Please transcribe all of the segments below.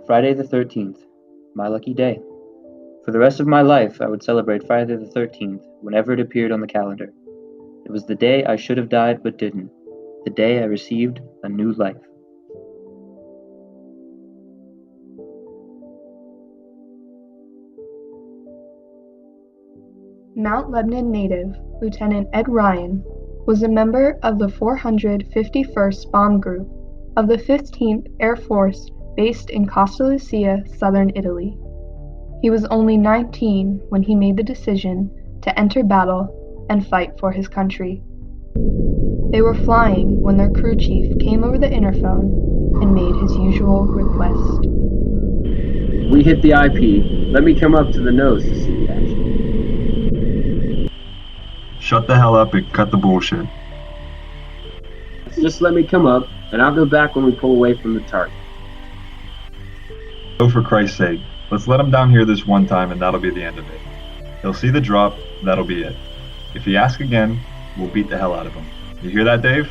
Friday the 13th. My lucky day. For the rest of my life, I would celebrate Friday the 13th whenever it appeared on the calendar. It was the day I should have died but didn't. The day I received a new life. Mount Lebanon native Lieutenant Ed Ryan was a member of the 451st Bomb Group of the 15th Air Force based in Costa Lucia, southern Italy. He was only 19 when he made the decision to enter battle and fight for his country. They were flying when their crew chief came over the interphone and made his usual request. We hit the IP. Let me come up to the nose to see the action. Shut the hell up and cut the bullshit. Just let me come up, and I'll go back when we pull away from the target. Oh, for Christ's sake, let's let him down here this one time and that'll be the end of it. He'll see the drop, that'll be it. If he asks again, we'll beat the hell out of him. You hear that, Dave?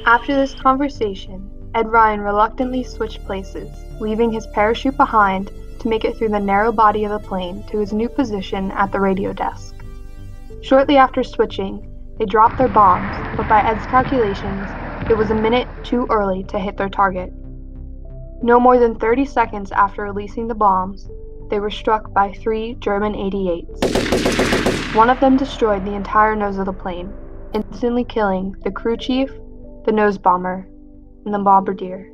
After this conversation, Ed Ryan reluctantly switched places, leaving his parachute behind to make it through the narrow body of the plane to his new position at the radio desk. Shortly after switching, they dropped their bombs, but by Ed's calculations, it was a minute too early to hit their target. No more than 30 seconds after releasing the bombs, they were struck by 3 German 88s. One of them destroyed the entire nose of the plane, instantly killing the crew chief, the nose bomber, and the bombardier.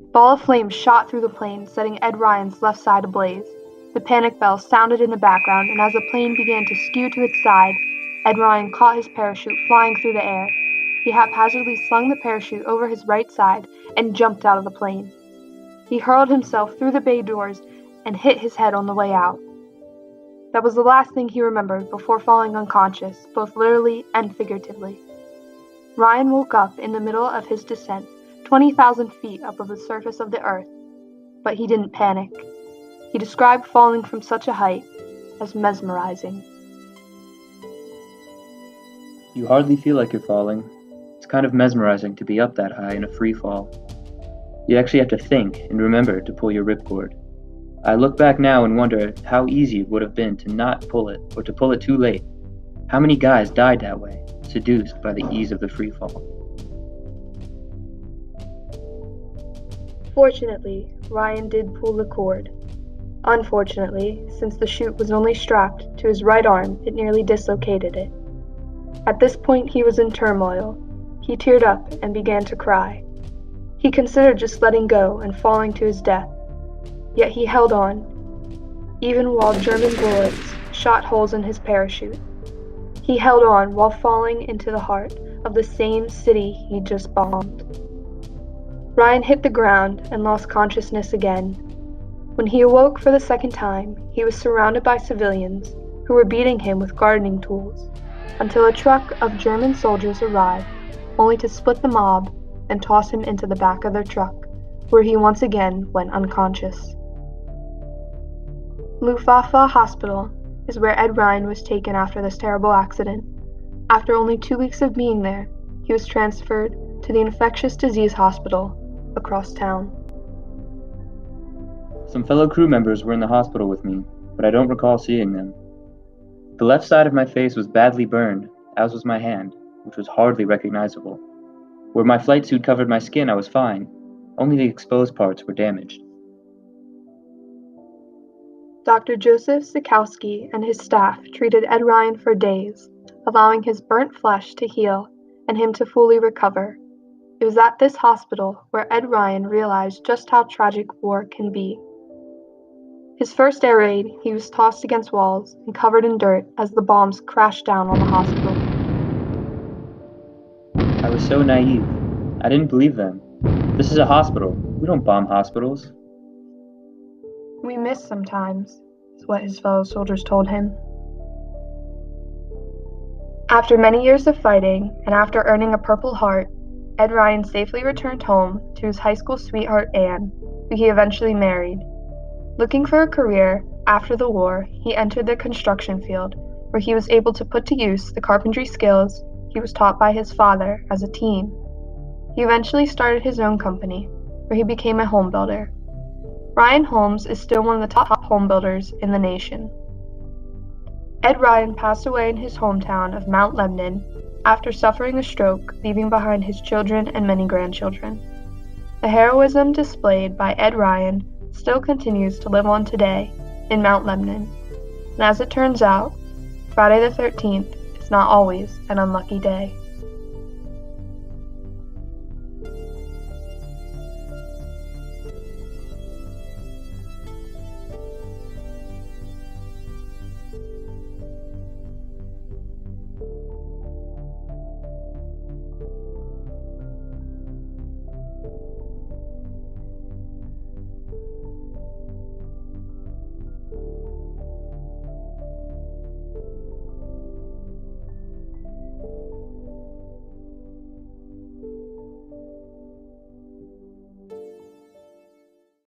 A ball of flame shot through the plane, setting Ed Ryan's left side ablaze. The panic bell sounded in the background, and as the plane began to skew to its side, Ed Ryan caught his parachute flying through the air. He haphazardly slung the parachute over his right side and jumped out of the plane. He hurled himself through the bay doors and hit his head on the way out. That was the last thing he remembered before falling unconscious, both literally and figuratively. Ryan woke up in the middle of his descent, 20,000 feet above the surface of the earth, but he didn't panic. He described falling from such a height as mesmerizing. You hardly feel like you're falling. It's kind of mesmerizing to be up that high in a free fall. You actually have to think and remember to pull your ripcord. I look back now and wonder how easy it would have been to not pull it or to pull it too late. How many guys died that way, seduced by the ease of the free fall? Fortunately, Ryan did pull the cord. Unfortunately, since the chute was only strapped to his right arm, it nearly dislocated it. At this point, he was in turmoil. He teared up and began to cry. He considered just letting go and falling to his death. Yet he held on, even while German bullets shot holes in his parachute. He held on while falling into the heart of the same city he just bombed. Ryan hit the ground and lost consciousness again. When he awoke for the second time, he was surrounded by civilians who were beating him with gardening tools until a truck of German soldiers arrived, only to split the mob and toss him into the back of their truck, where he once again went unconscious. Luftwaffe Hospital is where Ed Ryan was taken after this terrible accident. After only 2 weeks of being there, he was transferred to the infectious disease hospital across town. Some fellow crew members were in the hospital with me, but I don't recall seeing them. The left side of my face was badly burned, as was my hand, which was hardly recognizable. Where my flight suit covered my skin, I was fine. Only the exposed parts were damaged. Dr. Joseph Sikowski and his staff treated Ed Ryan for days, allowing his burnt flesh to heal and him to fully recover. It was at this hospital where Ed Ryan realized just how tragic war can be. His first air raid, he was tossed against walls and covered in dirt as the bombs crashed down on the hospital. I was so naive. I didn't believe them. This is a hospital. We don't bomb hospitals. We miss sometimes, is what his fellow soldiers told him. After many years of fighting, and after earning a Purple Heart, Ed Ryan safely returned home to his high school sweetheart Anne, who he eventually married. Looking for a career after the war, he entered the construction field, where he was able to put to use the carpentry skills he was taught by his father as a teen. He eventually started his own company, where he became a home builder. Ryan Holmes is still one of the top home builders in the nation. Ed Ryan passed away in his hometown of Mount Lebanon after suffering a stroke, leaving behind his children and many grandchildren. The heroism displayed by Ed Ryan still continues to live on today in Mount Lebanon. And as it turns out, Friday the 13th is not always an unlucky day.